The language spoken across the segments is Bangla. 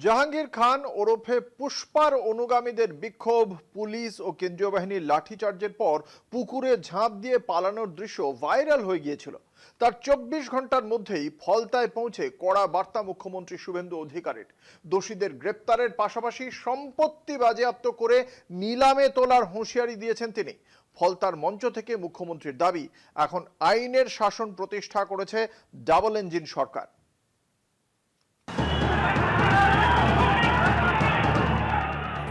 জাহাঙ্গীর খান ওরফে পুষ্পার অনুগামীদের বিক্ষোভ, পুলিশ ও কেন্দ্রীয় বাহিনীর লাঠিচার্জের পর পুকুরে ঝাঁপ দিয়ে পালানোর দৃশ্য ভাইরাল হয়ে গিয়েছিল। তার 24 ঘন্টার মধ্যেই ফলতায় পৌঁছে কড়া বার্তা মুখ্যমন্ত্রী শুভেন্দু অধিকারীর। দোষীদের গ্রেপ্তারের পাশাপাশি সম্পত্তি বাজেয়াপ্ত করে নিলামে তোলার হুঁশিয়ারি দিয়েছেন তিনি। ফলতার মঞ্চ থেকে মুখ্যমন্ত্রীর দাবি, এখন আইনের শাসন প্রতিষ্ঠা করেছে ডাবল ইঞ্জিন সরকার।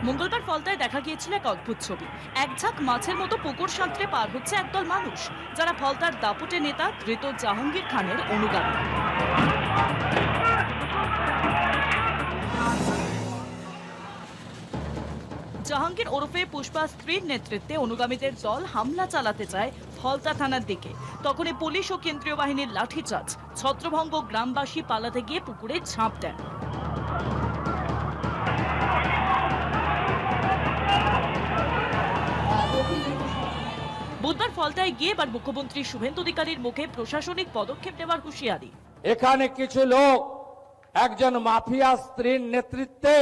মঙ্গলবার ফলতায় দেখা গিয়েছিল এক অদ্ভুত ছবি। এক ঝাঁক মাছের মতো পুকুর সাঁতরে পার হচ্ছে একদল মানুষ, যারা ফলতার দাপুটে নেতা ধৃত জাহাঙ্গীর খানের অনুগামী। জাহাঙ্গীর ওরফে পুষ্পা স্ত্রীর নেতৃত্বে অনুগামীদের দল হামলা চালাতে চায় ফলতা থানার দিকে। তখনই পুলিশ ও কেন্দ্রীয় বাহিনীর লাঠিচার্জ, ছত্রভঙ্গ, গ্রামবাসী পালাতে গিয়ে পুকুরে ঝাঁপ দেন। বুধবার ফলতায় গিয়ে এবার মুখ্যমন্ত্রী শুভেন্দু অধিকারীর মুখে প্রশাসনিক পদক্ষেপ নেওয়ার হুঁশিয়ারি। এখানে কিছু লোক একজন মাফিয়া স্ত্রীর নেতৃত্বে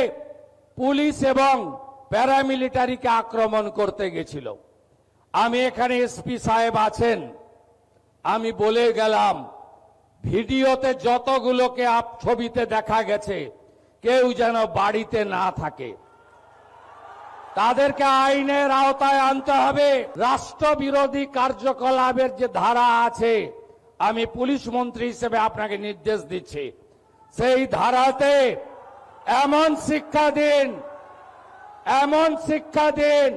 পুলিশ এবং প্যারামিলিটারিকে আক্রমণ করতে গেছিল। আমি এখানে এসপি সাহেব আছেন, আমি বলে গেলাম, ভিডিওতে যতগুলোকে ছবিতে দেখা গেছে কেউ যেন বাড়িতে না থাকে। তাদেরকে আইনের আওতায় আনতে হবে। রাষ্ট্রবিরোধী কার্যকলাপের যে ধারা আছে, আমি পুলিশ মন্ত্রী হিসেবে আপনাকে নির্দেশ দিচ্ছি, সেই ধারাতে এমন শিক্ষা দিন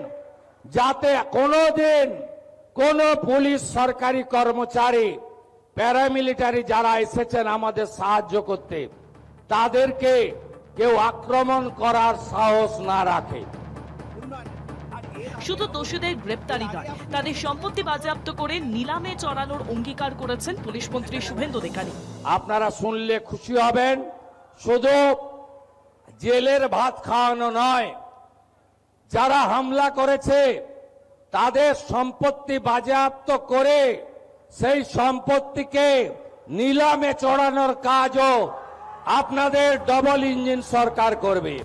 যাতে কোনোদিন কোন পুলিশ সরকারি কর্মচারী, প্যারামিলিটারি যারা এসেছেন আমাদের সাহায্য করতে, তাদেরকে কেউ আক্রমণ করার সাহস না রাখে। শুধু দোষীদের গ্রেপ্তারি নয়, তাদের সম্পত্তি বাজেয়াপ্ত করে নিলামে চড়ানোর অঙ্গীকার করেছেন পুলিশ মন্ত্রী শুভেন্দু অধিকারী। আপনারা শুনলে খুশি হবেন, শুধু জেলের ভাত খাওয়ানো নয়, যারা হামলা করেছে তাদের সম্পত্তি বাজেয়াপ্ত করে সেই সম্পত্তিকে নিলামে চড়ানোর কাজও আপনাদের ডাবল ইঞ্জিন সরকার করবে।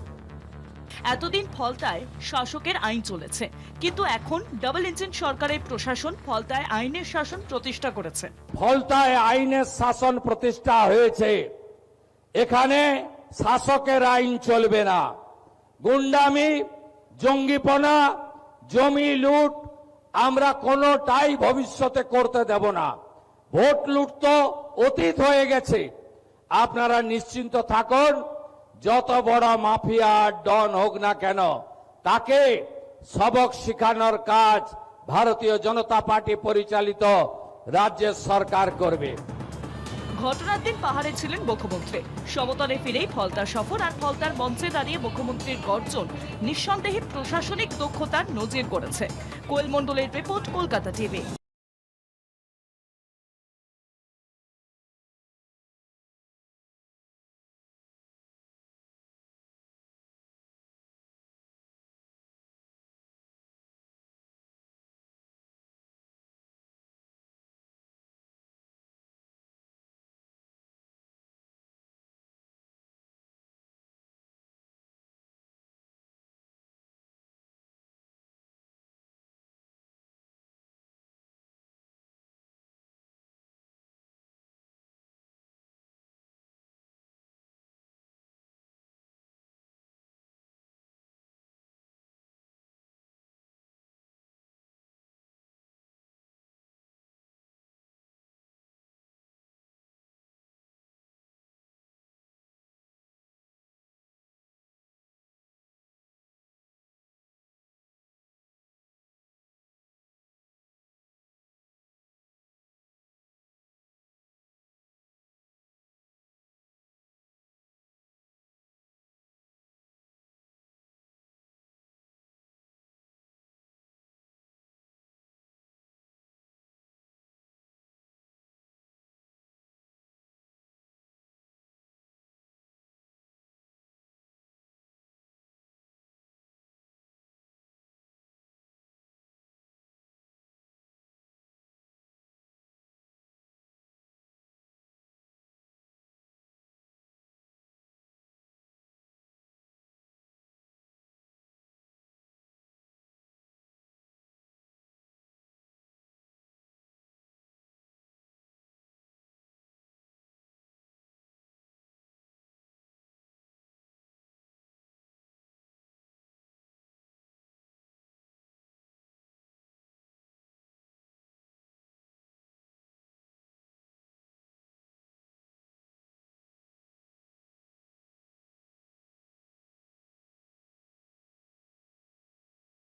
এতদিন ফলতায় শাসকের আইন চলেছে, কিন্তু এখন ডাবল ইঞ্জিন সরকারের প্রশাসন ফলতায় আইনের শাসন প্রতিষ্ঠা করেছে। ফলতায় আইনের শাসন প্রতিষ্ঠা হয়েছে। এখানে শাসকের আইন চলবে না। গুন্ডামি, জঙ্গিপনা, জমি লুট আমরা কোনোটাই ভবিষ্যতে করতে দেব না। ভোট লুট তো অতীত হয়ে গেছে। আপনারা নিশ্চিন্ত থাকুন, যত বড় মাফিয়া ডন হোক না কেন, তাকে সবক শেখানোর কাজ ভারতীয় জনতা পার্টি পরিচালিত রাজ্যের সরকার করবে। ঘটনার দিন পাহাড়ে ছিলেন মুখ্যমন্ত্রী। সমতলে ফিরেই ফলতা সফর আর ফলতার মঞ্চে দাঁড়িয়ে মুখ্যমন্ত্রীর গর্জন নিঃসন্দেহে প্রশাসনিক দক্ষতার নজির করেছে। কোয়েল মণ্ডলের রিপোর্ট, কলকাতা টিভি।